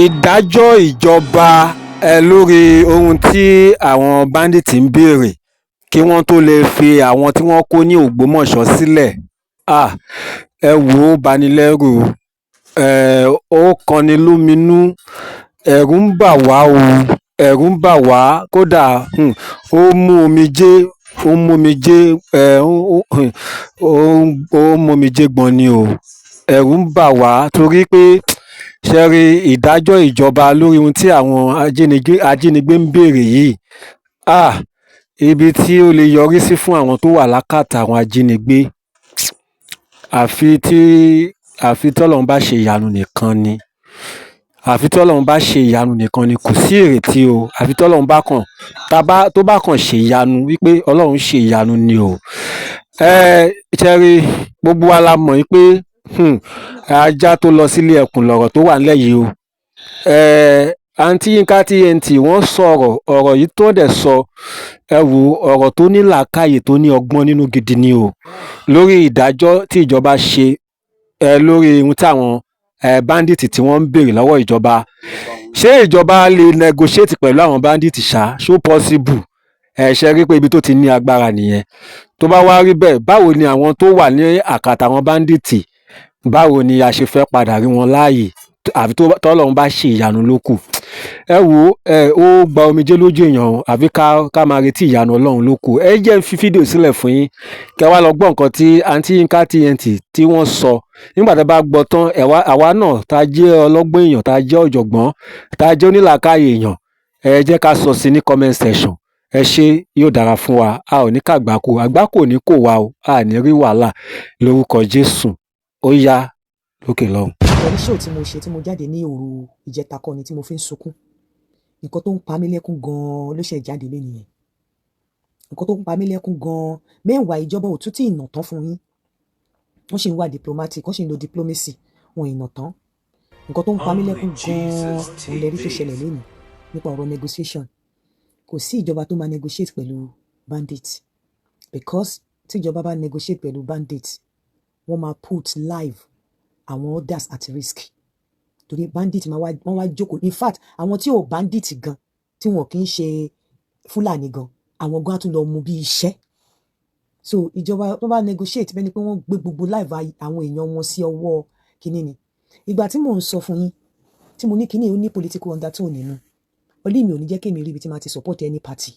ìdájọ́ ìjọba lórí ohun tí àwọn bandits ń béèrè kí wọ́n tó lè fi àwọn tí wọ́n kó ní Ògbómọ̀ṣọ́ sílẹ̀ ẹ wò ó bani lẹ́rù ó kọni lóminú ẹ̀rù ń bà wá o ẹ̀rù ń bà wá kódà ó mú omijé gbọ̀n ni o ẹ̀rù ń bà wá torí pé ṣe rí ìdájọ́ ìjọba lórí ohun tí àwọn ajínigbé ń béèrè yìí ibi tí ó lè yọrí sí fún àwọn tó wà lákàtà àwọn ajínigbé àfi tọ́lọ́run bá ṣe ìyanu nìkan ni kò sí ìrètí o àfi tọ́lọ́run bá kàn tó bá kàn ṣe ìyanu wípé Ọlọ́run ṣe ìyanu ni o ṣe rí gbogbo wa la mọ̀ pé ajá tó lọ sílé ẹkùn lọ̀rọ̀ tó wà nílẹ̀ yìí o àǹtí Yínká TNT wọ́n sọ̀rọ̀ ọ̀rọ̀ yìí tó dẹ̀ sọ ẹ wo ọ̀rọ̀ tó ní làákàyè tó ní ọgbọ́n nínú gidi ni o lórí ìdájọ́ tí ìjọba ṣe lórí ohun táwọn bandits tí wọ́n ń béèrè lọ́wọ́ ìjọba ṣé ìjọba lè negotiate pẹ̀lú àwọn bandits ṣó possible ṣe rí pé ibi tó ti ní agbára nìyẹn tó bá wá rí bẹ́ẹ̀ báwo ni àwọn tó wà ní àkàtà àwọn bandits báwo ni a ṣe fẹ́ padà rí wọn láàyè àfi tọ́lọ́run bá ṣe ìyanu ló kù ẹ wo ó gba omijé lójú èèyàn àfi ká máa retí ìyanu Ọlọ́run ló kù ẹ jẹ́ n fi fídíò sílẹ̀ fún yín kẹ́ wá lọ gbọ́ nǹkan tí àǹtí Yínká TNT tí wọ́n sọ nígbà tí a bá gbọ́ tán àwa náà tá a jẹ́ ọlọ́gbọ́n èèyàn tá a jẹ́ ọ̀jọ̀gbọ́n tá a jẹ́ onílàákàyè èèyàn ẹ jẹ́ ká sọ sí ní comment section ẹ ṣé yóò dára fún wa a ò ní kàgbákò àgbákò ní kò wá o a ní rí wàhálà lórúkọ Jésù ó yá lókè lọ́hùn. pẹ̀lú ṣóò tí mo ṣe tí mo jáde ní òru ìjẹta kọ́ni tí mo fi ń sunkún nǹkan tó ń pa mí lẹ́kún gan-an ló ṣe jáde lé nìyẹn nǹkan tó ń pa mí lẹ́kún gan-an mẹ́wàá ìjọba ò tún tí ì nà tán fún yín wọ́n sì ń wá diplomatic wọ́n sì ń lo diplomacy wọn ì nà tán nǹkan tó ń pa mí lẹ́kún gan-an òun lẹ́rí tó ṣẹlẹ̀ lónìí nípa ọ̀rọ̀ negotiation kò sí ìjọba tó máa negotiate pẹ̀lú bandits because tí ìjọba bá negotiate pẹ̀lú bandits wọ́n máa put life àwọn others at risk torí bandit wọ́n wá jókòó in fact àwọn tí ò bandit gan tí wọn kì í ṣe Fúlàní gan àwọn gan á tún lọ mú bí iṣẹ́ so ìjọba tó bá negotiate bẹ́ẹ̀ ni pé wọ́n gbé gbogbo life àwọn èèyàn wọn sí ọwọ́ kínní ni ìgbà tí mò ń sọ fún yín tí mo ní kínní ó ní political undertone nínú olí mi ò ní jẹ́ kí èmi rí ibi tí máa ti support any party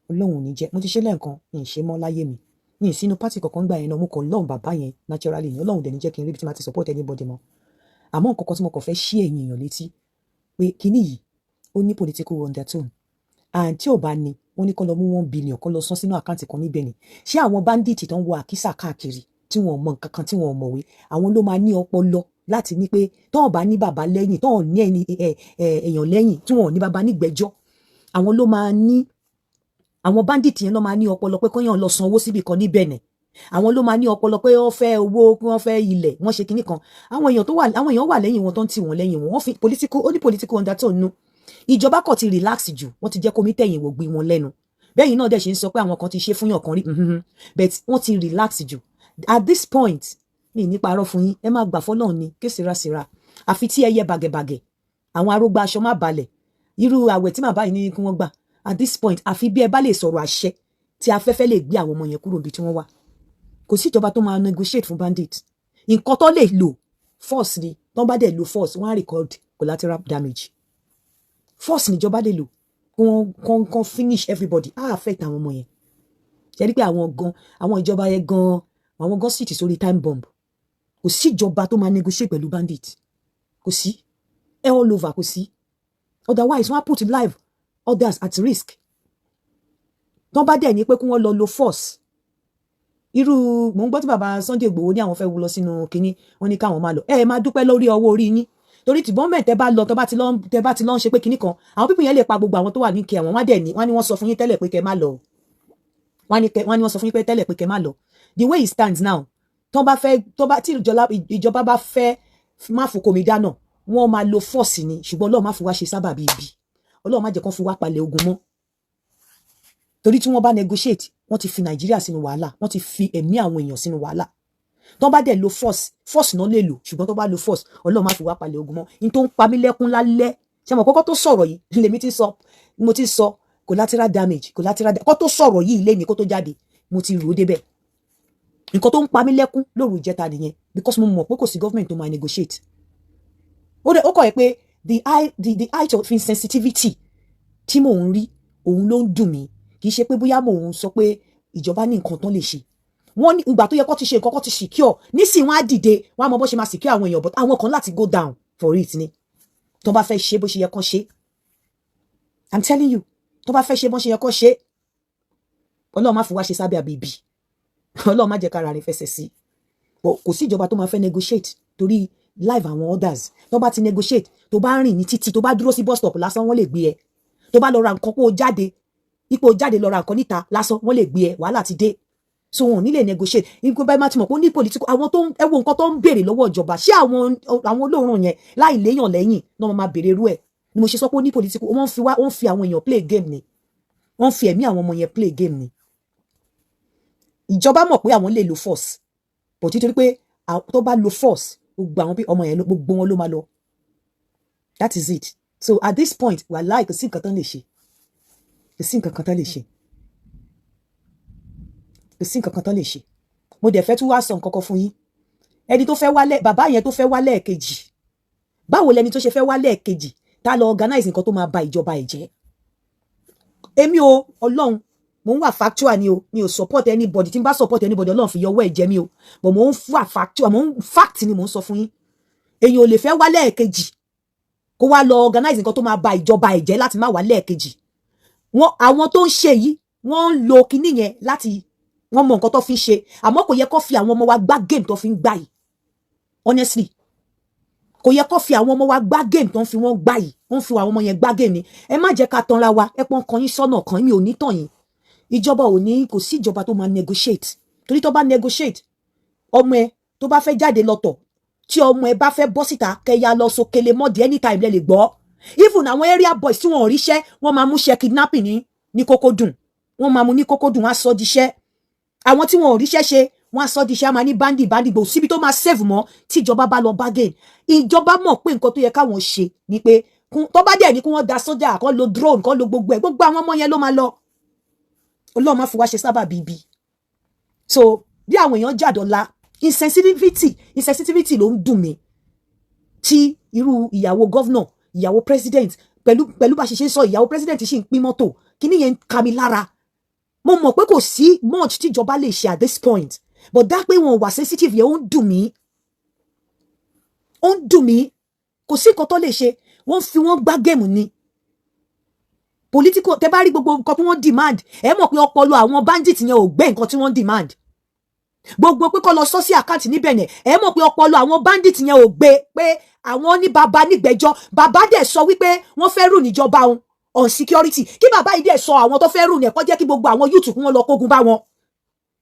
Ọlọ́run ò ní jẹ́ mo ti ṣe lẹ́ẹ̀kan ní ìṣe mọ́ láyé mi ní ìsínú pátì kọ̀ọ̀kan gbà yẹn náà mo kàn lọ́hùn bàbá yẹn naturally ní Ọlọ́run dẹ̀ ní jẹ́ kí n rí ibi tí máa ti support anybody mọ́ àmọ́ nǹkan kan tí mo kàn fẹ́ ṣí ẹ̀yin èèyàn létí pé kinní yìí ó ní political undertone and tí ò bá ní wọ́n ní kó lọ mú 1 billion kó lọ san sínú àkáǹtì kan níbẹ̀ ni ṣé àwọn bandits tó ń wọ àkísà káàkiri tí wọ́n mọ nǹkan kan tí wọ́n mọ̀wé àwọn ló máa ní ọpọlọ láti ní pé tọ́wọ́n bá ní bàbá lẹ́yìn tọ́wọ́n ní èèyàn lẹ́yìn tí wọ́n ní bàbá nígbẹ́jọ́ àwọn ló máa ní àwọn bandits yẹn ló máa ní ọpọlọ pé kóyàn lọ san owó síbì kan níbẹ̀ nẹ̀ àwọn ló máa ní ọpọlọ pé wọ́n fẹ́ owó wọ́n fẹ́ ilẹ̀ wọ́n ṣe kinní kan àwọn èèyàn wà lẹ́yìn wọn tó ń tì wọ́n lẹ́yìn wọn wọ́n fi political undertone nu ìjọba kò ti relax jù wọ́n ti jẹ́ kó mi tẹ̀yìn wò gbé wọn lẹ́nu bẹ́yìn náà dẹ̀ ṣe ń sọ pé àwọn kan ti ṣe fúnyàn kan rí but wọ́n ti relax jù at this point ní níparọ́ fún yín ẹ máa gbà fọ́lọ́run ni ké síra àfi tí ẹyẹ bàgẹ̀bàgẹ̀ àwọn arógbá aṣọ má balẹ̀ irú àwẹ̀ tí màá báyìí ní kí wọ́n gbà at this point àfi bí ẹ bá lè sọ̀rọ̀ àṣẹ tí afẹ́fẹ́ lè gbé àwọn ọmọ yẹn kúrò níbi tí wọ́n wà kò sí ìjọba tó máa negotiate fún bandit nǹkan tó lè lò force ni tó bá dẹ̀ lo force wọ́n á record collateral damage force ni ìjọba lè lò kàn finish everybody á affect àwọn ọmọ yẹn ṣe rí pé àwọn ìjọba yẹn gan àwọn gan sì ti sórí time bomb kò sí ìjọba tó máa negotiate pẹ̀lú bandit kò sí all over kò sí otherwise wọ́n á put life others at risk tó bá dẹ̀ ní pé kí wọ́n lọ lo force irú mò ń gbọ́ tí bàbá Sunday Igboho ní àwọn fẹ́ wú lọ sínú kínní wọ́n ní káwọn máa lọ máa dúpẹ́ lórí ọwọ́ orí yín torí tí bọ́m̀bẹ̀ tẹ́ bá lọ tẹ́ bá ti lọ ń ṣe pé kínní kan àwọn pípín yẹn lè pa gbogbo àwọn tó wà ní kí àwọn wọ́n ní wọ́n sọ fún yín tẹ́lẹ̀ pé kẹ́ má lọ wọ́n ní wọ́n sọ fún yín pé tẹ́lẹ̀ pé kẹ́ má lọ the way it stands now tí ìjọba bá fẹ́ má fòkó mi dáná wọ́n máa lo force ni ṣùgbọ́n Ọlọ́run má fi wá ṣe sábàbí ibi Ọlọ́run má jẹ́ kán fi wá palẹ̀ ogun mọ́ torí tí wọ́n bá negotiate wọ́n ti fi Nàìjíríà sínú wàhálà wọ́n ti fi ẹ̀mí àwọn èèyàn sínú wàhálà tó bá dẹ̀ lo force náà lè lò ṣùgbọ́n tó bá lo force Ọlọ́run má fi wá palẹ̀ ogun mọ́ in tó ń pa mí lẹ́kún lálẹ́ ṣe mọ̀ kọ́kọ́ tó sọ̀rọ̀ yìí lèmi ti sọ mo ti sọ collateral damage kọ́ tó sọ̀rọ̀ yìí lé ní kó tó jáde mo ti rò ó débẹ̀ nǹkan tó ń pa mí lẹ́kún lóru ìjẹta nìyẹn because mo mọ̀ pé kò sí government tó máa negotiate ó kọ̀ ẹ́ pé the height of insensitivity tí mò ń rí òun ló ń dùn mí kì í ṣe pé bóyá mò ń sọ pé ìjọba ní nǹkan tán lè ṣe wọ́n ní ìgbà tó yẹ kó ti ṣe nǹkan kó ti secure nísìnyí wọ́n á dìde wọ́n á mọ bó ṣe máa secure àwọn èèyàn but àwọn kan láti go down for it ni tó bá fẹ́ ṣe bó ṣe yẹ kó ṣe I'm telling you tó bá fẹ́ ṣe bó ṣe yẹ kó ṣe Ọlọ́run má fi wá ṣe sábẹ́ àbíbí Ọlọ́run má jẹ́ kára rẹ̀ fẹsẹ̀ sí kò sí ìjọba tó máa fẹ́ negotiate torí live àwọn others tó bá ti negotiate tó bá rìn ní títì tó bá dúró sí bus stop lásán wọ́n lè gbé ẹ tó bá lọ ra nǹkan kó jáde ipò jáde lọ ra nǹkan níta lásán wọ́n lè gbé ẹ wàhálà ti dé so wọn ò ní lè negotiate ipò bá má ti mọ̀ pé ó ní political àwọn tó ẹ wo nǹkan tó ń béèrè lọ́wọ́ ìjọba ṣé àwọn olóòórùn yẹn láì léèyàn lẹ́yìn náà wọ́n máa béèrè irú ẹ̀ ni mo ṣe sọ pé ó ní political wọ́n fi àwọn èèyàn play game ni wọ́n fi ẹ̀mí àwọn ọmọ yẹn play game ni ìjọba mọ̀ pé àwọn lè lo force but nítorí pé tó bá lo force gbogbo àwọn bí ọmọ yẹn gbogbo wọn ló máa lọ that is it so at this point wàláì kò sí nǹkan tán lè ṣe kò sí nǹkan kan tán lè ṣe kò sí nǹkan kan tán lè ṣe mo dẹ̀ fẹ́ tún wá sọ nǹkan kan fún yín ẹni tó fẹ́ wálẹ̀ bàbá yẹn tó fẹ́ wálẹ̀ kejì báwo lẹni tó ṣe fẹ́ wálẹ̀ kejì tá lọ organize nǹkan tó máa ba ìjọba ẹ̀ jẹ́ èmi o Ọlọ́run mo ń wà factual ni o mi ò support anybody tí n bá support anybody Ọlọ́run fi yọwọ́ ẹ̀ jẹ mi o but mo ń wà factual mo ń fact ni mo ń sọ fún yín èyàn ò lè fẹ́ wálẹ̀ kejì kó wá lọ organize nǹkan tó máa ba ìjọba ẹ̀ jẹ́ láti má wálẹ̀ kejì àwọn tó ń ṣe yìí wọ́n ń lo kinní yẹn láti wọ́n mọ nǹkan tó fi ń ṣe àmọ́ kò yẹ kó fi àwọn ọmọ wa gbá game tó fi ń gbá yìí honestly kò yẹ kó fi àwọn ọmọ wa gbá game tó ń fi wọ́n gbá yìí wọ́n fi àwọn ọmọ yẹn gbá game ni ẹ má jẹ́ ká tanra wa ẹ pọ́n kan yín sọ́nà kan mi ò ní tàn yín ìjọba ò ní kò sí ìjọba tó máa negotiate torí tó bá negotiate ọmọ ẹ tó bá fẹ́ jáde lọ́tọ̀ tí ọmọ ẹ bá fẹ́ bọ́ síta kẹyà lọ sókèlè mọ́dì anytime lẹ lè gbọ́ even àwọn area boys tí wọn ò ríṣẹ́ wọ́n máa mú ṣe kidnapping ní kókó dùn wọ́n máa mú ní kókó dùn wọ́n á sọ díṣẹ́ àwọn tí wọn ò ríṣẹ́ ṣe wọ́n á sọ díṣẹ́ máa ní bandi gbò síbi tó máa save mọ́ tí ìjọba bá lọ bargain ìjọba mọ̀ pé nǹkan tó yẹ káwọn ṣe ni pé tó bá dẹ̀ ní kí wọ́n da sójà kán lo drone kán lo gbogbo ẹ̀ gbogbo àwọn ọmọ yẹn ló máa lọ Ọlọ́run má fi wá ṣe sábà bíbí so bí àwọn èèyàn jàdọ̀la insensitivity ló ń dùn mí tí irú ìyàwó governor ìyàwó president pẹ̀lú bá ṣe ṣe sọ ìyàwó president ṣì ń pín mọ́tò kíní yẹn ń ka mi lára mo mọ̀ pé kò sí much tíjọba lè ṣe at this point but dá pé wọn wà sensitive yẹn ó ń dùn mí kò sí nǹkan tó lè ṣe wọ́n fi wọ́n gbá géèmù ni political tẹ bá rí gbogbo nǹkan tí wọ́n demand ẹ mọ̀ pé ọpọlọ àwọn bandit yẹn ò gbé nǹkan tí wọ́n demand gbogbo pé kó lọ sọ sí àkáǹtì níbẹ̀ yẹn ẹ mọ̀ pé ọpọlọ àwọn bandit yẹn ò gbé pé àwọn ní baba nígbẹ́jọ́ baba dẹ̀ sọ wípé wọ́n fẹ́ rù níjọba òun on security kí bàbá yìí dẹ̀ sọ àwọn tó fẹ́ rù ní ẹ̀kọ́ jẹ́ kí gbogbo àwọn youth kún wọn lọ kógun bá wọn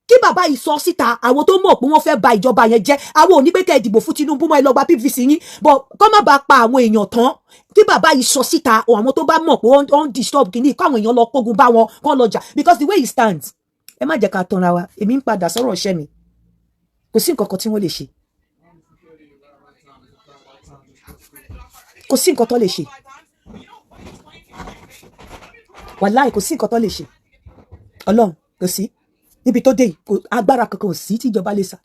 kí bàbá yìí sọ síta àwọn tó mọ̀ pé wọ́n fẹ́ ba ìjọba yẹn jẹ́ àwọn ò ní pé kẹ́ ẹ dìbò fún Tinubu mọ́ ẹ lọ gba PVC yín but kọ́ má bàa pa àwọn èèyàn tán kí bàbá yìí sọ síta àwọn tó bá mọ̀ pé wọ́n disturb kìíní kó àwọn èèyàn lọ kógun bá wọn kọ́ lọ jà because the way he stands ẹ má jẹ́ ká tanra wa èmi ń padà sọ̀rọ̀ ọ̀ṣẹ́ mi kò sí nǹkan kan tí wọ́n lè ṣe kò sí nǹkan tó lè ṣe wàláì kò sí nǹkan tó lè ṣe Ọlọ́run kò sí níbi tó dé agbára kankan ò sí tíjọba lè sà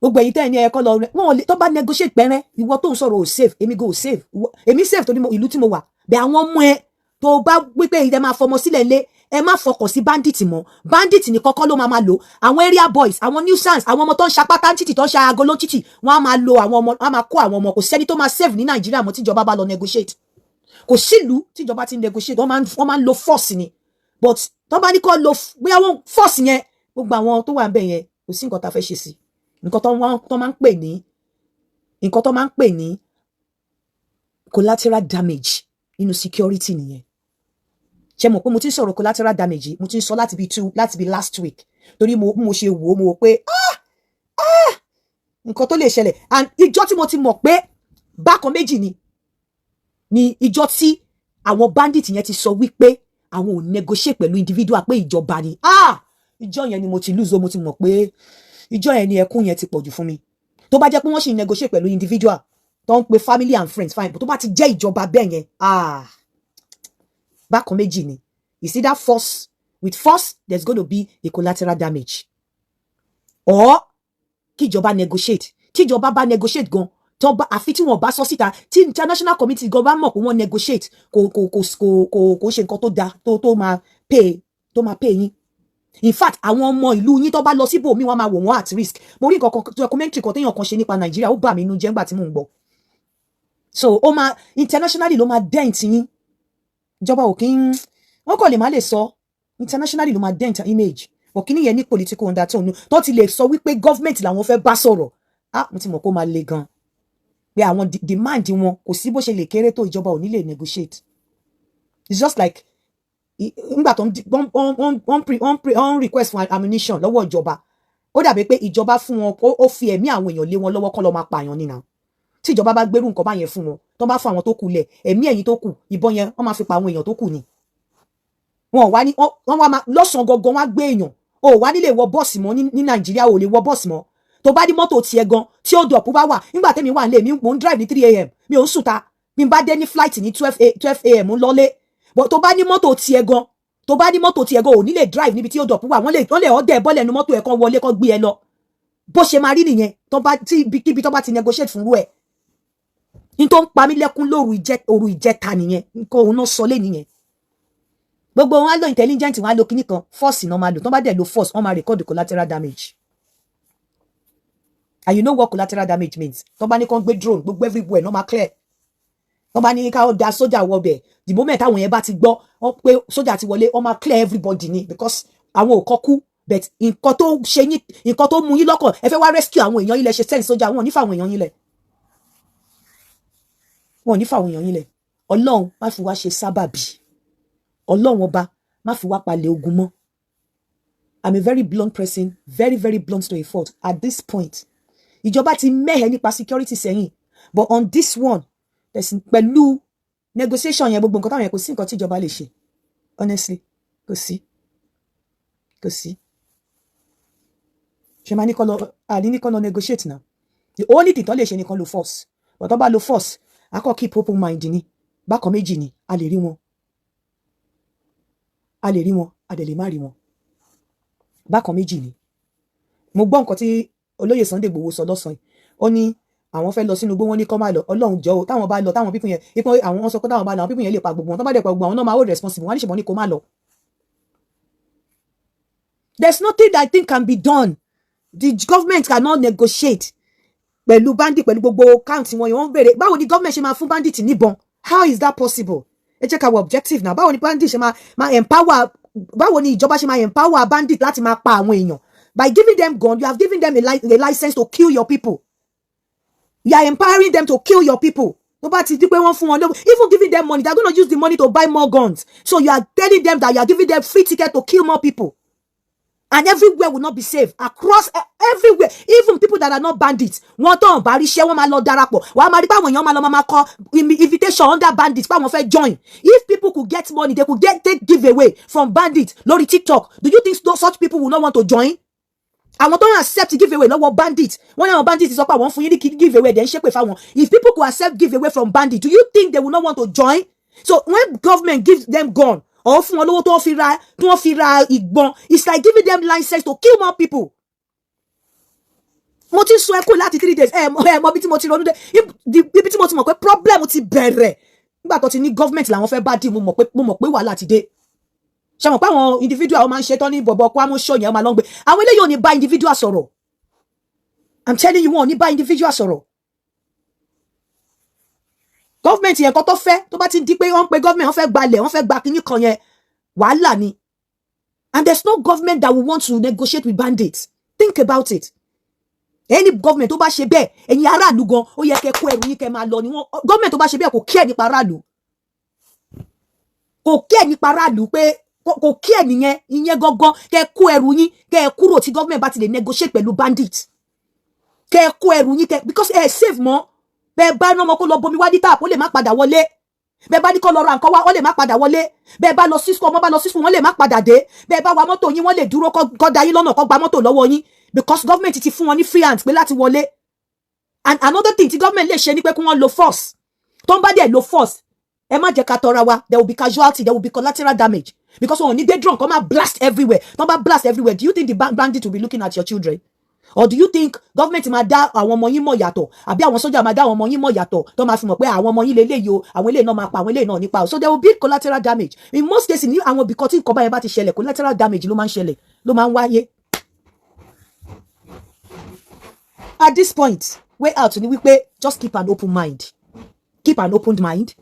gbogbo èyí tẹ́ẹ̀ ní ẹ̀kọ́ lọ wọn tó bá negotiate pẹ́rẹ́ ìwọ tó ń sọ̀rọ̀ ò save èmi go save èmi save torí ìlú tí mo wà bẹ́ẹ̀ àwọn ọmọ ẹ tó bá wípé ìdẹ máa fọmọ sílẹ̀ lé ẹ má fọkàn sí bandit mọ́ bandit ní kọ́kọ́ ló máa lò àwọn area boys àwọn nuisance àwọn ọmọ tó ń ṣapátá títì tó ń ṣe agolo títì wọ́n á máa lo àwọn ọmọ wọ́n á máa kó àwọn ọmọ kò sẹ́ni tó máa save ní Nàìjíríà mọ́ tíjọba bá lọ negotiate kò sílùú tíjọba ti negotiate wọ́n máa ń lo force ni but tó bá ní kó lo bóyá wọ́n force yẹn gbogbo àwọn tó wà ń bẹ̀ yẹn kò sí nǹkan tá a fẹ́ ṣe sí nǹkan tó máa ń pè ní collateral damage nínú security nìyẹn ṣe mọ̀ pé mo ti sọ̀rọ̀ collateral damage mo ti sọ láti bí last week torí mo ṣe wò ó mo wò pé nǹkan tó lè ṣẹlẹ̀ and ìjọ tí mo ti mọ̀ pé bákan méjì ni ìjọ tí àwọn bandit yẹn ti sọ wípé àwọn ò negotiate pẹ̀lú individual pé ìjọba ni ìjọ yẹn ni mo ti lose mo ti mọ̀ pé ìjọ yẹn ni ẹkún yẹn ti pọ̀jù fún mi. Tó bá jẹ́ pé wọ́n ṣì negotiate pẹ̀lú individual tó ń pe family and friends fine, but tó bá ti jẹ́ ìjọba bẹ́ẹ̀ yẹn bákan méjì ni. You see that force, with force there's going to be a collateral damage. Or kí ìjọba negotiate, tí ìjọba bá negotiate gan, tó bá àfi tí wọ́n bá sọ síta, tí international community gan bá mọ̀ pé wọ́n negotiate kò ṣe nǹkan tó da tó máa pay yín. In fact, àwọn ọmọ ìlú yín tó bá lọ síbò mi wọ́n máa wò wọ́n at risk. Mo rí nǹkan documentary kan téèyàn kan ṣe nípa Nàìjíríà, ó bà mí nínú jẹ́ ńgbà tí mò ń gbọ́. So ó máa internationally ló máa dent yín. Ìjọba ò kí ń wọ́n kò lè má lè sọ internationally ló máa dent image. But kíní yẹn ní political undertone tó ti lè sọ wípé government làwọn fẹ́ bá sọ̀rọ̀. Mo ti mọ̀ kó máa le gan. Pé àwọn demand wọn kò sí bó ṣe lè kéré tó ìjọba ò ní lè negotiate. It's just like nígbà tó on request for ammunition lọ́wọ́ ìjọba, ó dàbí pé ìjọba fún wọn ó fi ẹ̀mí àwọn èèyàn lé wọn lọ́wọ́ kọ́ lọ máa pààyàn nínú. Tí ìjọba bá gbérù nǹkan báyẹn fún wọn, tó bá fún àwọn tó kù lẹ̀, ẹ̀mí ẹ̀yin tó kù, ìbọn yẹn wọ́n máa fi pa àwọn èèyàn tó kù ni. Wọ́n wá ní wọ́n wá máa lọ́sàn gangan wá gbé èèyàn. O wá nílé wọ bọ́ọ̀sì mọ́ ní Nàìjíríà, ò lè wọ bọ́ọ̀sì mọ́. Tó bá ní mọ́tò tiẹ̀ gan tí ó dọ̀pù bá wà, nígbà tẹ́mi wà nílé mi mò ń drive ní 3 a.m. mi ò ń sùta, mi bá dé ní flight ní 12 a.m. ń lọlé. But tó bá ní mọ́tò tiẹ̀ gan, ò ní lè drive níbi tí ó dọ̀pù wà, wọ́n lè ọdẹ bọ́ọ̀lẹ̀ nu mọ́tò ẹ̀ kan wọlé kan gbé ẹ lọ. Bó ṣe máa rí nìyẹn kíbi tó bá ti negotiate fún rú ẹ̀. Ní tó ń pa mí lẹ́kún òru ìjẹta nìyẹn, nǹkan òun náà sọ lé nìyẹn. Gbogbo wọn á lo intelligent, wọn á lo kíní kan, force náà máa lò, tó bá dẹ̀ lo force, wọ́n máa record the collateral damage. And you know what collateral damage means? Tó bá ní kán gbé drone, gbogbo everywhere náà máa clear. Tó bá ní ká da sójà wọ bẹ̀, the moment àwọn yẹn bá ti gbọ́ pé sójà ti wọlé, wọ́n máa clear everybody ni, because àwọn ò kọ́ kú, but nǹkan tó ṣe yín, nǹkan tó mú yín lọ́kàn, ẹ fẹ́ wá rescue àwọn èèyàn yín lẹ ṣe send sójà, wọn ò ní fa àwọn èèyàn yín lẹ̀. Wọn ò ní fa àwọn èèyàn yín lẹ̀. Ọlọ́run má fi wá ṣe sábàbí. Ọlọ́run ọba má fi wá palẹ̀ ogun mọ́. I'm a very blunt person, very very blunt to a fault at this point. Ìjọba ti mẹ́hẹ̀ nípa security sẹ́yìn, but on this one, pẹ̀lú negotiation yẹn gbogbo nǹkan táwọn yẹn kò sí nǹkan tí ìjọba lè ṣe. Honestly, kò sí. Ṣé máa ní kọ́ lọ negotiate now? The only thing tó lè ṣe ni kán lo force. But tó bá lo force, a kọ́ keep open mind ni. Bákan méjì ni, a lè rí wọn. A dẹ̀ lè má rí wọn. Bákan méjì ni. Mo gbọ́ nǹkan tí olóyè Sunday Igboho sọ lọ́sàn-án. Ó ní àwọn fẹ́ lọ sínú igbó, wọn ní kọ́ máa lọ. Ọlọ́run jọ̀ọ́, táwọn bá lọ, táwọn pípín yẹn, ipò àwọn sọ pé táwọn bá lọ, àwọn pípín yẹn lè pa gbogbo wọn. Tó bá dẹ̀ pa gbogbo àwọn náà máa hold responsible. Wọ́n á ní ṣèbọn ní kó má lọ. There's nothing that I think can be done. The government cannot negotiate pẹ̀lú bandit, pẹ̀lú gbogbo count wọn yẹn wọ́n bèrè. Báwo ni government ṣe máa fún bandit níbọn? How is that possible? Ẹ jẹ́ ká wo objective now. Báwo ni bandit ṣe máa empower, báwo ni ìjọba ṣe máa empower bandit láti máa pa àwọn èèyàn? By giving them gun, you have given them a license to kill your people. You are empowering them to kill your people. Tó bá ti di pé wọ́n fún wọn lówó, even giving them money, they are going to use the money to buy more guns. So you are telling them that you are giving them free ticket to kill more people. And everywhere will not be safe. Across everywhere, even people that are not bandits, wọ́n tó ń bá rí iṣẹ́, wọ́n máa lọ darapọ̀. Wọ́n á máa rí báwọn èèyàn máa lọ máa kọ invitation under bandits, báwọn fẹ́ join. If people could get money, they could take giveaway from bandits lórí TikTok. Do you think such people will not want to join? Àwọn tó ń accept giveaway lọ́wọ́ bandit, wọ́n yàn bandits sọ pé àwọn fún yín ní giveaway, then ṣépè fáwọn. If people could accept giveaway from bandits, do you think they will not want to join? So when government gives them gun, or fún wọn lówó tó fi ra ìgbọ́n, it's like giving them license to kill more people. Mo ti sọ ẹkún láti 3 days. Mọ bí tí mo ti ronú dé. Ibi tí mo ti mọ̀ pé problem ti bẹ̀rẹ̀. Nígbà tó ti ní government làwọn fẹ́ bá dì, mo mọ̀ pé wàhálà ti dé. Ṣé mọ̀ pé àwọn individual máa ń ṣe tán ní bọ̀bọ̀ kó àmọ́ ṣọ́ yẹn máa lọ gbé. Àwọn eléyìí ò ní bá individual sọ̀rọ̀. I'm telling you, wọn ò ní bá individual sọ̀rọ̀. Government yẹn kan tó fẹ́, tó bá ti di pé wọ́n pe government, wọ́n fẹ́ gbalẹ̀, wọ́n fẹ́ gba kíní kan yẹn, wàhálà ni. And there's no government that will want to negotiate with bandits. Think about it. Any government tó bá ṣe bẹ́ẹ̀, ẹ̀yin aráàlú gan, ó yẹ kẹ́ kó ẹrù yín kẹ́ máa lọ ni wọ́n. Government tó bá ṣe bẹ́ẹ̀ kò care nípa aráàlú. Kò care nípa aráàlú pé kò care nìyẹn, ìyẹn gangan kẹ́ kó ẹrù yín, kẹ́ kúrò tí government bá ti lè negotiate pẹ̀lú bandits. Kẹ́ kó ẹrù yín kẹ́, because save mọ́. Bẹ́ẹ̀ bá náà mọ́ kó lọ bomi wá dítà, ó lè má padà wọlé. Bẹ́ẹ̀ bá ní kó lọ ra nǹkan wá, ó lè má padà wọlé. Bẹ́ẹ̀ bá lọ sí school, ọmọ bá lọ sí school, wọ́n lè má padà dé. Bẹ́ẹ̀ bá wa mọ́tò yín, wọ́n lè dúró kó dá yín lọ́nà, kó gba mọ́tò lọ́wọ́ yín. because government ti fún wọn ní free hand pé láti wọlé. And another thing tí government lè ṣe ni pé kí wọ́n lo force. Tó ń bá dẹ̀ lo force, ẹ má jẹ́ ká tọra wa, there will be casualty, there will be collateral damage. Because wọn ò ní gbé drone kó máa blast everywhere. Tó bá blast everywhere, do you think the bandit will be looking at your children? Or do you think government máa dá àwọn ọmọ yín mọ̀ yàtọ̀, àbí àwọn sójà máa dá àwọn ọmọ yín mọ̀ yàtọ̀ tó máa fi mọ̀ pé àwọn ọmọ yín lélẹ́yìí o, àwọn eléyìí náà máa pa àwọn eléyìí náà nípa o. So there will be collateral damage. In most cases, ní àwọn ibìkan tí nǹkan báyẹn bá ti ṣẹlẹ̀, collateral damage ló máa ń ṣẹlẹ̀, ló máa ń wáyé. At this point, way out ni wípé just keep an open mind. Keep an open mind.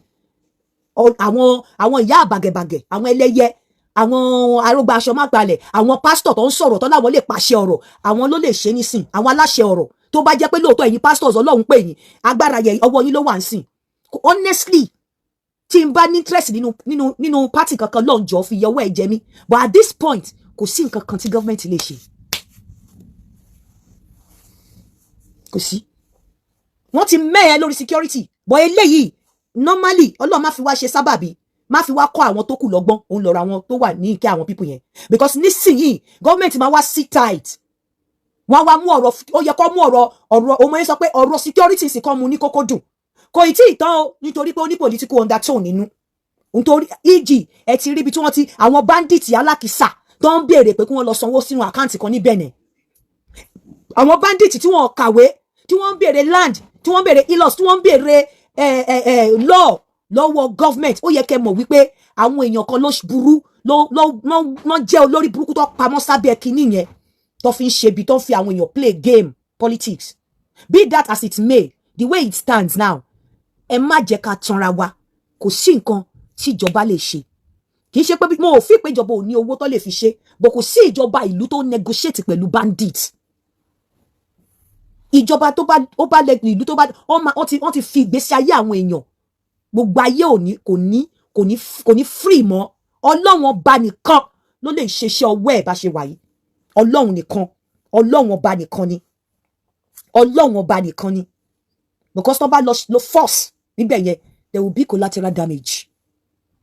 Àwọn ìyá àbàgẹ̀bàgẹ̀, àwọn ẹlẹ́yẹ, àwọn arógbá aṣọ má gbalẹ̀, àwọn pásítọ̀ tó ń sọ̀rọ̀ tó láwọn lè pàṣẹ ọ̀rọ̀, àwọn ló lè ṣe nísìn, àwọn aláṣẹ ọ̀rọ̀ tó bá jẹ́ pé lóòótọ́ ẹ̀yin pastors Ọlọ́run pè yín, agbára yẹ ọwọ́ yín ló wà nísìn. Honestly, tí n bá ní interest nínú party kankan lọ́njọ́ fi yọwọ́ ẹ̀ jẹ mí, but at this point kò sí nǹkan kan tí government lè ṣe. Kò sí. Wọ́n ti mẹ́ẹ̀ lórí security, but eléyìí normally Ọlọ́run má fi wá ṣe sábàbí, má fi wá kọ́ àwọn tó kù lọ́gbọ́n, òun lọ́rọ̀ àwọn tó wà ní ìkẹ́ àwọn people yẹn. Because nísìnyìí government máa wá sit tight. Wọ́n wá mú ọ̀rọ̀, ó yẹ kó mú ọ̀rọ̀ ọmọ yẹn sọ pé ọ̀rọ̀ security sì kan mú ní kókó dùn. Kò ì tí ì tán o, nítorí pé ó ní political undertone nínú. Nítorí EG ẹ ti rí ibi tí wọ́n ti àwọn bandits alákìsà tó ń béèrè pé kí wọ́n lọ sanwó sínú àkáǹtì kan ní Benin. Àwọn bandits tí wọ́n kàwé, tí wọ́n ń béèrè land, tí wọ́n ń béèrè ilos, tí wọ́n ń béèrè law lọ́wọ́ government. Ó yẹ kẹ́ mọ̀ wípé àwọn èèyàn kan ló burú, ló jẹ́ olórí burúkú tó pamọ́ sábẹ́ kínní yẹn, tó fi ń ṣe bí tó ń fi àwọn èèyàn play game politics. Be that as it may, the way it stands now, ẹ má jẹ́ ká tanra wa, kò sí nǹkan tí ìjọba lè ṣe. Kì í ṣe pé mo ò fi pé ìjọba ò ní owó tó lè fi ṣe, but kò sí ìjọba ìlú tó negotiate pẹ̀lú bandits. Ìjọba tó bá ìlú tó bá wọ́n ti fi ìgbésí ayé àwọn èèyàn, gbogbo ayé kò ní free mọ́. Ọlọ́run ọba nìkan ló lè ṣeṣẹ́ ọwọ́ ẹ̀ bá ṣe wà yìí. Ọlọ́run nìkan, Ọlọ́run ọba nìkan ni. Ọlọ́run ọba nìkan ni. Because tó bá lo force níbẹ̀ yẹn, there will be collateral damage.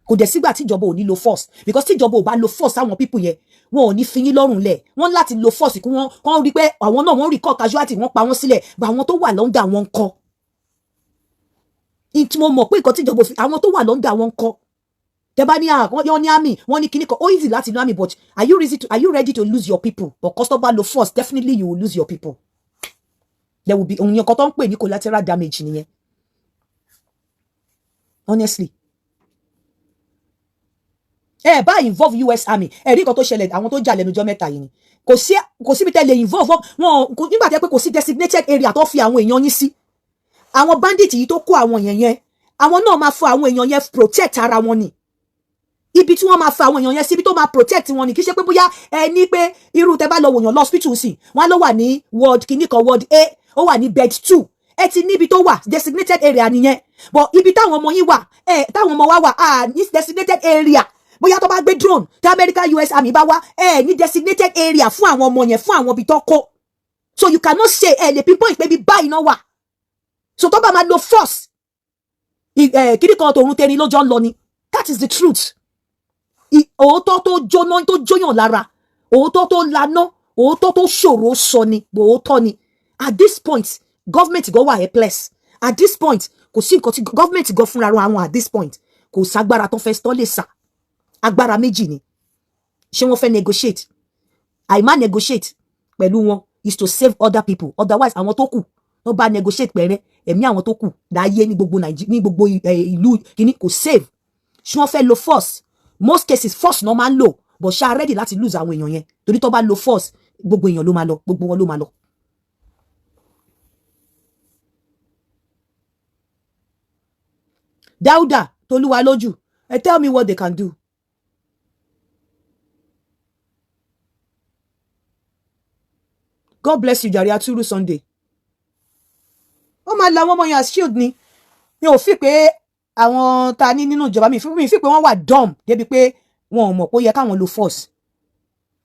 Kò dẹ̀ sígbà tí ìjọba ò ní lo force, because tí ìjọba ò bá lo force àwọn people yẹn, wọn ò ní fi yín lọ́rùn lẹ̀. Wọ́n láti lo force kí wọ́n rí pé àwọn náà wọ́n record casualty, wọ́n pa wọ́n sílẹ̀, bá àwọn tó wà lọ́ndà wọn kọ́. Tí mo mọ̀ pé nǹkan tí ìjọba àwọn tó wà lọ́ndà wọn kọ́. Tẹ́ bá ní wọ́n ní army, wọ́n ní kíní kan, ó easy láti lo army, but are you ready to lose your people? But because tó bá lo force, definitely you will lose your people. There will be òun yẹn kan tó ń pè ní collateral damage nìyẹn. Honestly. Bá involve US Army. Rí nǹkan tó ṣẹlẹ̀ àwọn tó jà lẹ́nu ọjọ́ mẹ́ta yìí ni. Kò síbi tẹ́ lè involve wọn nígbà tẹ́ pé kò sí designated area tó fi àwọn èèyàn yín sí. Àwọn bandit yìí tó kó àwọn èèyàn yẹn, àwọn náà máa fọ àwọn èèyàn yẹn protect ara wọn ni. Ibi tí wọ́n máa fa àwọn èèyàn yẹn síbi tó máa protect wọn ni, kì í ṣe pé bóyá ní pé irú tẹ́ bá lọ wòyàn lọ hospital sí, wọ́n ló wà ní ward kìíní kan ward A, ó wà ní bed 2. Ti níbi tó wà designated area nìyẹn. But ibi táwọn ọmọ yín wà, táwọn ọmọ wa wà, ní designated area. Bóyá tó bá gbé drone, tí America US Army bá wá, ní designated area fún àwọn ọmọ yẹn, fún àwọn ibi tó kó. So you cannot say lè pinpoint pé bí báyìí náà wà. So tó bá máa lo force, kìíní kan tòun tẹni ló jọ ń lọ ni. That is the truth. Òótọ́ tó jóná tó jóyàn lára, òótọ́ tó laná, òótọ́ tó ṣòro sọ ni, òótọ́ ni. At this point, government go wà helpless. At this point, kò sí nǹkan tí government go fúnra wọn at this point. Kò ságbára tó fẹ́ stọ́ lè sà. Agbára méjì ni. Ṣé wọ́n fẹ́ negotiate? Àìmá negotiate pẹ̀lú wọn is to save other people. Otherwise, àwọn tó kù, wọ́n bá negotiate pẹ̀rẹ́, ẹ̀mí àwọn tó kù láyé ní gbogbo Nàìjíríà, ní gbogbo ìlú kìíní kò save. Ṣé wọ́n fẹ́ lo force? Most cases force no man lò, but ṣá ready láti lose àwọn èèyàn yẹn. Torí tó bá lo force, gbogbo èèyàn ló máa lọ, gbogbo wọn ló máa lọ. Dauda Toluwaloju, tell me what they can do. God bless you, Jare Aturu Sunday. Ó máa la wọ́n mọ́ yẹn as shield ni. Mi ò fi pé àwọn ta ní nínú ìjọba mi fi pé wọ́n wà dumb débi pé wọn ò mọ̀ pé ó yẹ káwọn lo force.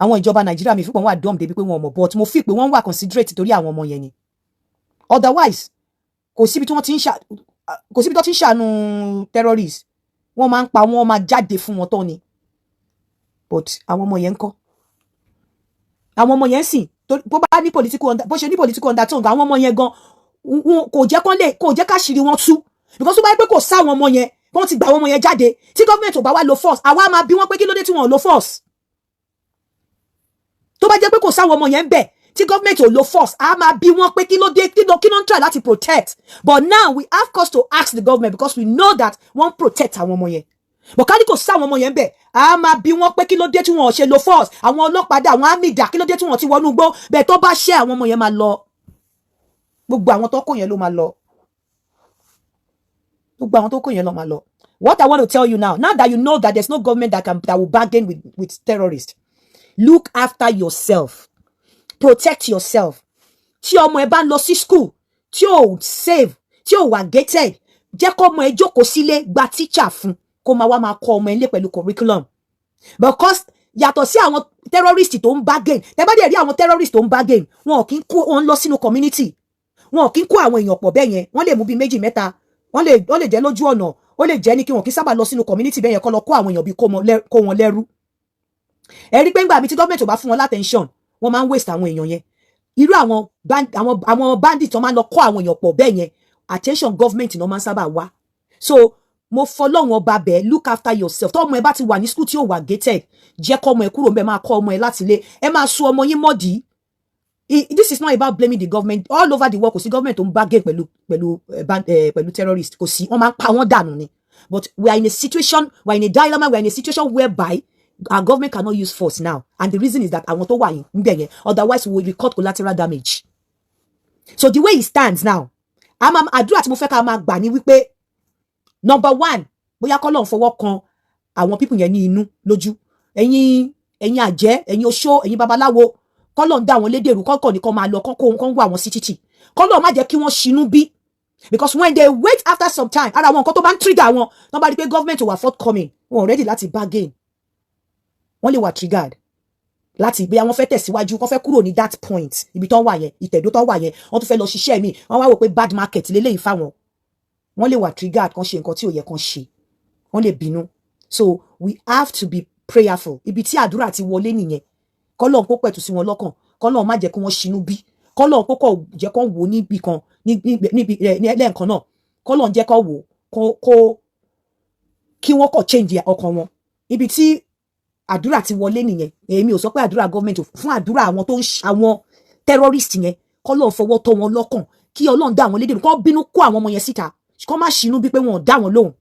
Àwọn ìjọba Nàìjíríà mi fi pé wọ́n wà dumb débi pé wọn ò mọ̀, but mo fi pé wọ́n wà considerate torí àwọn ọmọ yẹn ni. Otherwise, kò síbi tí wọ́n ti ń ṣàánú terrorists. Wọ́n máa ń pa wọ́n máa jáde fún wọn tán ni. But àwọn ọmọ yẹn ńkọ́? Àwọn ọmọ yẹn sìn, bó bá ní bó ṣe ní political undertone àwọn ọmọ yẹn gan kò jẹ́ káṣírí wọn tú because tó bá yẹ pé kò sá àwọn ọmọ yẹn wọ́n ti gbà àwọn ọmọ yẹn jáde tí gọ́ọ̀mẹ̀ntì ò bá wá lo force àwa máa bí wọ́n pé kí ló dé tí wọ́n ò lo force tó bá jẹ́ pé kò sá àwọn ọmọ yẹn ń bẹ̀ tí gọ́ọ̀mẹ̀ntì ò lo force a máa bí wọ́n pé kí ló dé kí ló ń try láti protect but now we have cause to ask the government because we know that wọ́n protect àwọn ọmọ yẹn but ká ní kò sá àwọn ọmọ yẹn ń bẹ̀ a máa bí wọ́n pé kí ló dé tí wọ́n ò ṣe lo force àwọn ọlọ́pàá dà àwọn àmì dà kí ló dé tí wọ́n ti wọnú gbó bẹ́ẹ̀ tó bá ṣe àwọn ọmọ yẹn máa lọ gbogbo àwọn tó kó yẹn ló máa lọ gbogbo àwọn tó kó yẹn ló máa lọ. What I want to tell you now that you know that there's no government that will bargain with terrorists, look after yourself, protect yourself. Tí ọmọ ẹ bá ń lọ sí school, tí ò save, tí ò wà gated, jẹ́ kó ọmọ ẹ jókòó sílé gba teacher fún, kó máa wá máa kọ́ ọmọ ẹ lé pẹ̀lú curriculum. Because yàtọ̀ sí àwọn terrorists tó ń bargain, tẹ́ bá dẹ̀ rí àwọn terrorists tó ń bargain, wọn kì í kó wọn lọ sínú community, wọn kì í kó àwọn èèyàn pọ̀ bẹ́ẹ̀ yẹn, wọ́n lè mú bí méjì mẹ́ta, wọ́n lè jẹ́ lójú ọ̀nà, ó lè jẹ́ ní kí wọn kì í sábà lọ sínú community bẹ́ẹ̀ yẹn kọ́ lọ kó àwọn èèyàn bí kó wọn lẹ́rú. Ẹ rí pé ńgbà mi tí gọ́ọ̀mẹ̀ntì ò bá fún wọn látẹ̀ńṣọ̀n wọ́n máa ń waste àwọn èèyàn yẹn. Irú àwọn bandit tó máa ń lọ kó àwọn èèyàn pọ̀ bẹ́ẹ̀ yẹn attention gọ́ọ̀mẹ̀ntì náà máa ń sábà wá. So mo fọlọ́run ọba bẹ́ẹ̀ look after yourself. Tọ́ ọmọ ẹ bá ti wà ní school tí ò wà gated jẹ́ kọ́ ọmọ ẹ kúrò ńbẹ̀ máa kọ́ ọmọ ẹ láti ilé ẹ máa sun ọmọ yín mọ́dì. This is not about blaming the government. All over the world kò sí government tó ń bargain pẹ̀lú terrorist kò sí wọ́n máa ń pa wọ́n dànù ni. But we are in a situation, we are in a dilemma, we are in a situation whereby our government cannot use force now. And the reason is that àwọn tó wà níbẹ̀ yẹn, otherwise we will record collateral damage. So the way it stands now, àdúrà tí mo fẹ́ ká máa gbà ní wípé, number one, bóyá k'Ọlọ́run fọwọ́ kan àwọn people yẹn ní inú lójú. Ẹ̀yin àjẹ́, ẹ̀yin oṣó, ẹ̀yin babaláwo, k'Ọlọ́run dá àwọn lédèrú, kọ́kọ́ ní kọ́ máa lọ, kọ́kọ́ wá àwọn sí títì. K'Ọlọ́run má jẹ́ kí wọ́n ṣinú bí. Because when they wait after some time, ara wọn nǹkan tó bá ń trigger wọn, tó bá rí pé government wà forthcoming, wọn ready láti bargain. Wọ́n lè wà triggered láti bí àwọn fẹ́ tẹ̀síwájú, wọ́n fẹ́ kúrò ní that point, ibi tó wà yẹn, ìtẹ̀dó tó wà yẹn, wọ́n tún fẹ́ lọ ṣiṣẹ́ mi, wọ́n wá wò pé bad market lélẹ́yìn fáwọn. Wọ́n lè wà triggered kan ṣe nǹkan tí ò yẹ kan ṣe. Wọ́n lè bínú. So we have to be prayerful. Ibi tí àdúrà ti wọlé nìyẹn. K'Ọlọ́run kó pẹ̀tù sí wọn lọ́kàn. K'Ọlọ́run má jẹ́ kí wọ́n ṣinú bí. K'Ọlọ́run kó kọ̀ jẹ́ kó wò níbi kan níbi lẹ́ẹ̀kan náà. K'Ọlọ́run jẹ́ kó wò kí wọ́n kọ̀ change ọkàn wọn. Ibi tí àdúrà ti wọlé nìyẹn. Èmi ò sọ pé àdúrà government fún àdúrà àwọn tó ń àwọn terrorist yẹn. K'Ọlọ́run fọwọ́ tọ́ wọn lọ́kàn. Kí Ọlọ́run dá àwọn lédè kó bínú kó àwọn ọmọ yẹn síta. Kó má ṣinú bí pé wọn ò dá wọn lóhùn.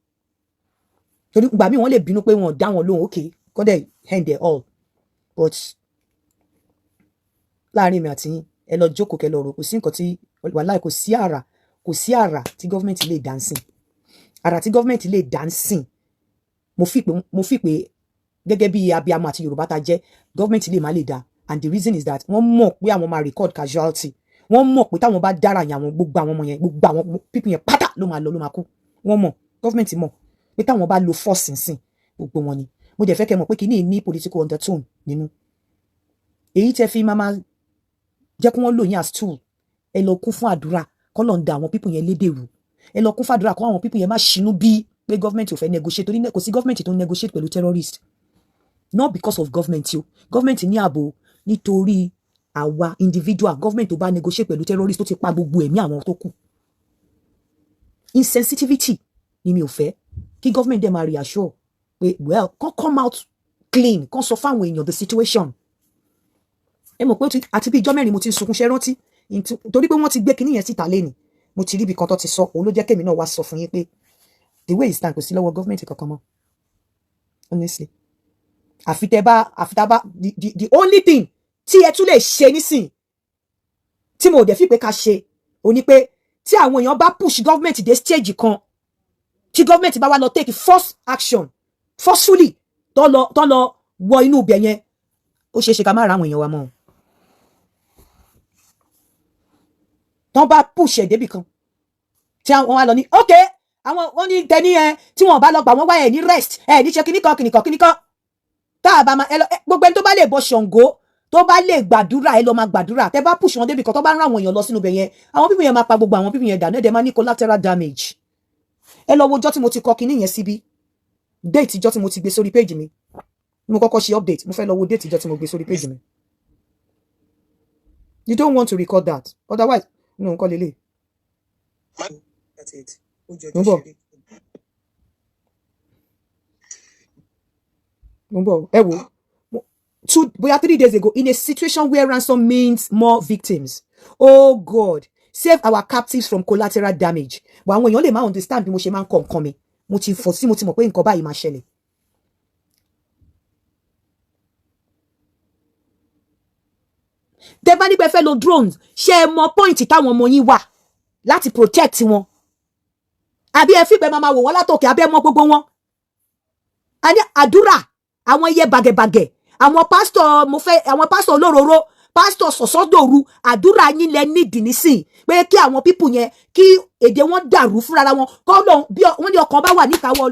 Torí ìgbà míì wọ́n lè bínú pé wọn ò dá wọn lóhùn. Okay, kó dẹ̀ end it all. But láàrin mi àti yín, ẹ lọ jókòó kẹ́ lọ rò, kò sí nǹkan tí wàláhì kò sí àrà tí gọ́ọ̀mẹ̀ntì lè dancing. Àrà tí gọ́ọ̀mẹ̀ntì lè dancing. Mo fi pé gẹ́gẹ́ bí abiyamọ àti Yorùbá ta jẹ́, gọ́ọ̀mẹ̀ntì lè má lè dá. And the reason is that wọ́n mọ̀ pé àwọn máa record casualty. Wọ́n mọ̀ pé táwọn bá dára yẹn àwọn gbogbo àwọn ọmọ yẹn, gbogbo àwọn people yẹn pátá ló máa lọ ló máa kú. Wọ́n mọ̀, gọ́ọ̀mẹ̀ntì mọ̀ pé táwọn bá lo force nsìn gbogbo wọn ni. Mo dẹ̀ fẹ́ kẹ́ mọ̀ pé kìíní ní political undertone nínú. Èyí tẹ́ fi máa jẹ́ kí wọ́n lò yín as tool. Ẹ lọ kún fún àdúrà k'Ọlọ́run dá àwọn people yẹn lédèrú. Ẹ lọ kún fún àdúrà kó àwọn people yẹn má ṣinú bí pé government ò fẹ́ negotiate torí kò sí government tó ń negotiate pẹ̀lú terrorist. Not because of government o. Government ní ààbò nítorí àwa individual. Government tó bá negotiate pẹ̀lú terrorist tó ti pa gbogbo ẹ̀mí àwọn tó kù. Insensitivity ni mi ò fẹ́. Kí government dẹ̀ máa reassure pé well, come out clean, kàn sọ fáwọn èèyàn the situation. Ẹ mọ̀ pé àti bí ìjọ́ mẹ́rin mo ti sunkún ṣe rántí torí pé wọ́n ti gbé kinní yẹn síta lẹ́ni. Mo ti rí ibi kan tó ti sọ, òun ló jẹ́ kémi náà wá sọ fún yín pé the way it stand kò sí lọ́wọ́ government kankan mọ́. Honestly. Àfi tá bá the only thing tí ẹ tún lè ṣe nísìn tí mo dẹ̀ fi pé ká ṣe ó ní pé tí àwọn èèyàn bá push government dé stage kan tí government bá wá lọ take first action forcefully tó lọ wọ inú ibẹ̀ yẹn ó ṣeé ṣe ká má ra àwọn èèyàn wa mọ́. Tán bá push ẹ̀ débì kan tí wọ́n wá lọ ní okay àwọn wọ́n ní tẹ́ni ẹ tí wọ́n bá lọ gbà wọ́n wá ẹ̀ ní rest ẹ̀ ní ṣe kíníkan tá a bá máa gbogbo ẹni tó bá lè bọ Ṣàngó tó bá lè gbàdúrà ẹ lọ máa gbàdúrà tẹ́ bá push wọn débì kan tó bá rán àwọn èèyàn lọ sínú ibẹ̀ yẹn àwọn pípìn yẹn máa pa gbogbo àwọn pípìn yẹn dànù ẹ̀dẹ̀ máa ní collateral damage. Ẹ lọ wo ọjọ́ tí mo ti kọ kinní yẹn síbí date ìjọ́ tí mo ti gbé sórí page mi mo kọ́kọ́ ṣe update mo fẹ́ lọ wo date ìjọ́ tí mo gbé sórí page mi. You don't want to record that. Otherwise, no, call it. That's it. Number. 3 days ago, in a situation where ransom means more victims. Oh God, save our captives from collateral damage. But when you only understand, bí mo ṣe máa ń kọ nǹkan mi, mo ti mọ̀ pé nǹkan báyìí máa ṣẹlẹ̀. Tẹ́ bá ní pé fẹ́ lo drones, ṣé mọ point táwọn ọmọ yín wà láti protect wọn. Àbí ẹ fi pé máa wò wọ́n látòkè abẹ́ mọ́ gbogbo wọn. Àní àdúrà àwọn iye bàgẹ̀bàgẹ̀, àwọn pastor olóróró, pastor sọ̀sọ́dòru, àdúrà yín lẹ nídìí nísìn pé kí àwọn people yẹn kí èdè wọn dàrú fúnra wọn kọ́ lọ́hùn bí wọ́n ní ọkàn bá wà níkàwọ́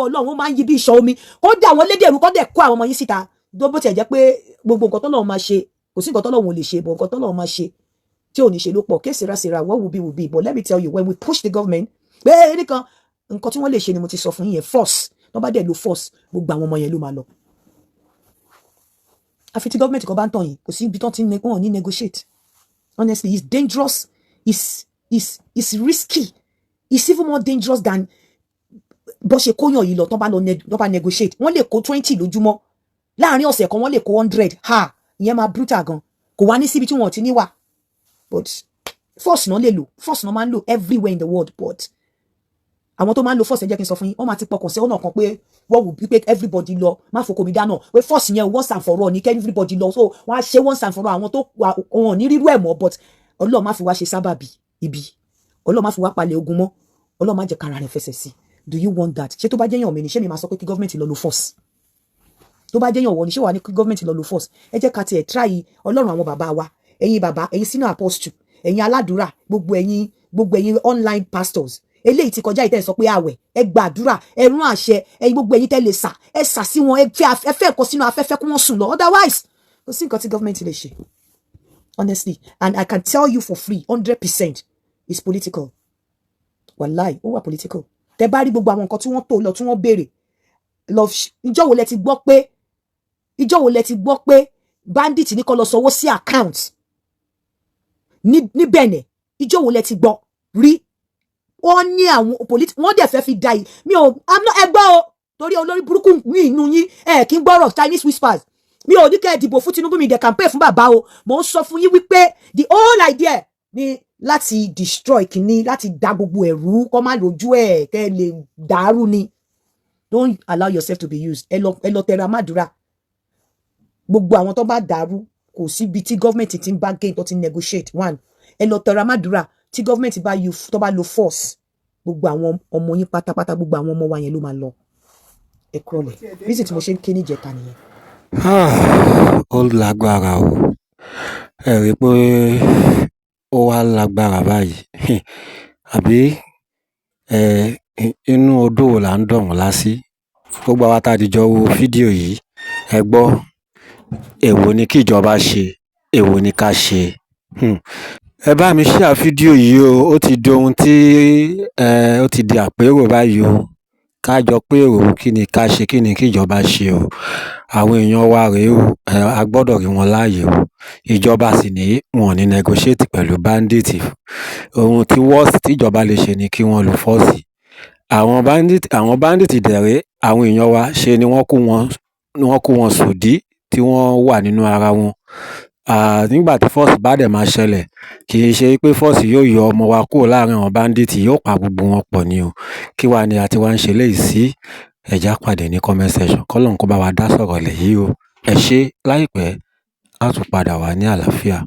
Ọlọ́run wọ́n máa ń yí bí ìṣọ́ omi kó dà wọ́n lédèrú kó dẹ̀ kó àwọn ọmọ yín síta bó tiẹ̀ jẹ́ pé gbogbo nǹkan tọ́lọ́run máa ṣe kò sí nǹkan tọ́lọ́run ò lè ṣe bọ̀ nǹkan tọ́lọ́run máa ṣe tí ò ní ṣe ló pọ̀ kéṣìírásìíra what will be but let me tell you when we push the government pé nìkan nǹkan tí wọ́n lè ṣe ni mo ti sọ fún yín yẹn force wọ́n bá dẹ̀ lo force gbogbo àwọn ọmọ yẹn ló máa lọ. Àfi tí government kan bá ń tàn yín kò sí ibi tán ti wọ́n ní negotiate honestly it's dangerous it's risky it's even more dangerous than bó ṣe kóyàn yìí lọ tán bá negotiate wọ́n lè kó 20 lójúmọ́ láàrin ọ̀sẹ̀ kan wọ́n lè kó 100 ìyẹn máa brutal gan kò wá ní síbi tí wọ́n ti ní wà but force náà lè lò force náà máa ń lò everywhere in the world but àwọn tó máa ń lo force ẹ jẹ́ kí n sọ fún yín wọ́n máa ti pọkàn sí ọ̀nà kan pé wọ́n wù bí pé everybody lọ má fòkò mi dáná pé force yẹn once and for all ní kẹ́ everybody lọ so wọ́n á ṣe once and for all àwọn tó wọn ní rírú ẹ̀ mọ́ but Ọlọ́run má fi wá ṣe sábàbí ibi Ọlọ́run má fi wá palẹ̀ ogun mọ́ Ọlọ́run má jẹ́ kára rẹ̀ fẹsẹ̀ sí do you want that ṣé tó bá jẹ́yàn mi ni ṣé mi máa sọ pé kí government lọ lo force tó bá jẹ́yàn wọ ni ṣé wà ní kí government lọ lo force ẹ jẹ́ ká tiẹ̀ try Ọlọ́run àwọn bàbá wa ẹ̀yin sínú apostle ẹ̀yin aládùúrà gbogbo ẹ̀yin online pastors eléyìí ti kọjá ìtẹ́ sọ pé àwẹ̀ ẹ gbàdúrà ẹ rún àṣẹ ẹ̀yin gbogbo ẹ̀yin tẹ́ lè sà ẹ sà sí wọn ẹ fẹ́ ẹ̀kọ́ sínú afẹ́fẹ́ kí wọ́n sùn lọ otherwise kò sí nǹkan tí government lè ṣe honestly and I can tell you for free 100% it's political wàláì ó wà political tẹ́ bá rí gbogbo àwọn nǹkan tí wọ́n tó lọ tí wọ́n béèrè lọ ìjọ́ wo lẹ ti gbọ́ pé bandit ní kó lọ sanwó sí account ní Benin ìjọ́ wo lẹ ti gbọ́ rí wọ́n ní àwọn wọ́n dẹ̀ fẹ́ fi da yìí I'm not ẹgbọ́ o torí olórí burúkú ní inú yín kí n gbọ́rọ̀ Chinese whispers mi ò ní kẹ́ ẹ dìbò fún Tinubu mi dẹ̀ campaign fún bàbá o mò ń sọ fún yín wípé the whole idea ni láti destroy kìíní láti da gbogbo ẹ̀rú kọ́ má lójú ẹ̀ kẹ́ ẹ lè dàrú ni don't allow yourself to be used ẹ lọ tẹra mádùúrà gbogbo àwọn tó bá dàrú kò síbi tí gọ́ọ̀mẹ̀ntì ti ń bá gain tó ti negotiate one ẹ lọ tẹra mádùúrà tí gọ́ọ̀mẹ̀ntì tó bá lo force gbogbo àwọn ọmọ yín pátápátá gbogbo àwọn ọmọ wa yẹn ló máa lọ ẹ kúrọ̀lẹ̀ bí sì tí mo ṣe ń ké níjẹta nìyẹn. ó lágbára o ẹ rí i pé ó wá lágbára báyìí àbí inú odò là ń dọ̀rùn lásì gbogbo àwa tá a dìjọ wo fídíò yìí ẹ gbọ́ èwo ni kíjọba ṣe èwo ni ká ṣe ẹ bá mi share fídíò yìí o ó ti di ohun tí ó ti di àpérò báyìí o ká jọ pé èrò kí ni ká ṣe kí ni kíjọba ṣe o àwọn èèyàn wa rèé o a gbọ́dọ̀ rí wọn láàyè o ìjọba sì ní wọn ò ní negotiate pẹ̀lú bandit ohun tí worst tíjọba lè ṣe ni kí wọ́n lo force àwọn bandit dẹ̀rẹ́ àwọn èèyàn wa ṣe ni wọ́n kó wọn sòdí tí wọ́n wà nínú ara wọn nígbà tí force bá dẹ̀ máa ṣẹlẹ̀ kì í ṣe pé force yóò yọ ọmọ wa kúrò láàrin àwọn bandit yóò pa gbogbo wọn pọ̀ ni o kí wàá ní àti wá ń ṣe léyìí sí ẹ̀já pàdé ní comment section kọ́lọ́n kó bá wa dá sọ̀rọ̀ lẹ̀ yìí o ẹ ṣé láìpẹ́ á tún padà wá ní àlàáfíà.